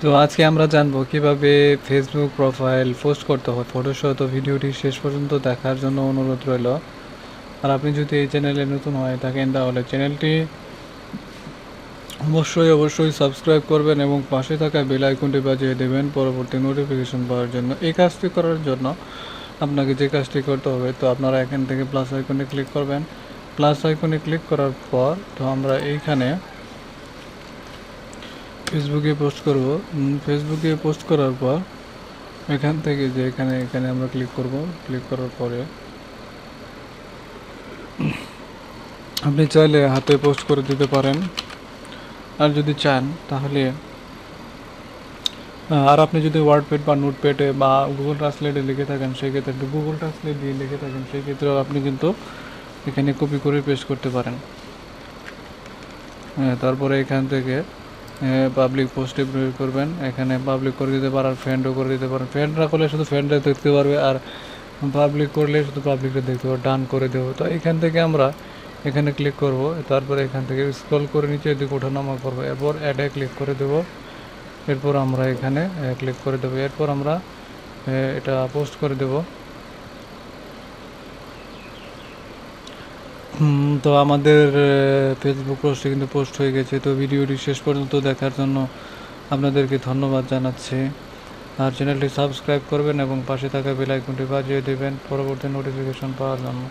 তো আজকে আমরা জানবো কিভাবে ফেসবুক প্রোফাইল পোস্ট করতে হয় ফটোসহ। তো ভিডিওটি শেষ পর্যন্ত দেখার জন্য অনুরোধ রইল। আর আপনি যদি এই চ্যানেলে নতুন হয়ে থাকেন তাহলে চ্যানেলটি অবশ্যই সাবস্ক্রাইব করবেন এবং পাশে থাকা বেল আইকনটি বাজিয়ে দেবেন পরবর্তী নোটিফিকেশন পাওয়ার জন্য। এই কাজটি করার জন্য আপনাকে যে কাজটি করতে হবে, তো আপনারা এখান থেকে প্লাস আইকনে ক্লিক করবেন। প্লাস আইকনে ক্লিক করার পর তো আমরা এইখানে ফেসবুকে পোস্ট করব। ফেসবুকে পোস্ট করার পর এখান থেকে যে এখানে এখানে আমরা ক্লিক করব। ক্লিক করার পরে আপনি চাইলে হাতে পোস্ট করে দিতে পারেন, আর যদি চান তাহলে আর আপনি যদি ওয়ার্ডপ্যাড বা নোটপ্যাডে বা গুগল ট্রান্সলেটে লিখে থাকেন সেক্ষেত্রে গুগল ট্রান্সলেট দিয়ে লিখে থাকেন সেক্ষেত্রেও আপনি কিন্তু এখানে কপি করে পেস্ট করতে পারেন। তারপরে এখান থেকে পাবলিক পোস্টে প্রয়োগ করবেন। এখানে পাবলিক করে দিতে পারেন, ফ্রেন্ডও করে দিতে পারেন। ফ্রেন্ডরা করলে শুধু ফ্রেন্ডরা দেখতে পারবে, আর পাবলিক করলে শুধু পাবলিকরা দেখতে পারবে। ডান করে দেবো। তো এখান থেকে আমরা এখানে ক্লিক করব। তারপরে এখান থেকে স্ক্রল করে নিচের দিকে ওঠানামা করবো। এরপর অ্যাডে ক্লিক করে দেবো। এরপর আমরা এখানে ক্লিক করে দেবো। এরপর আমরা এটা পোস্ট করে দেব। তো আমাদের ফেসবুক পোস্টে কিন্তু পোস্ট হয়ে গেছে। তো ভিডিওটি শেষ পর্যন্ত দেখার জন্য আপনাদেরকে ধন্যবাদ জানাচ্ছি। আর চ্যানেলটি সাবস্ক্রাইব করবেন এবং পাশে থাকা বেল আইকনটি বাজিয়ে দেবেন পরবর্তী নোটিফিকেশন পাওয়ার জন্য।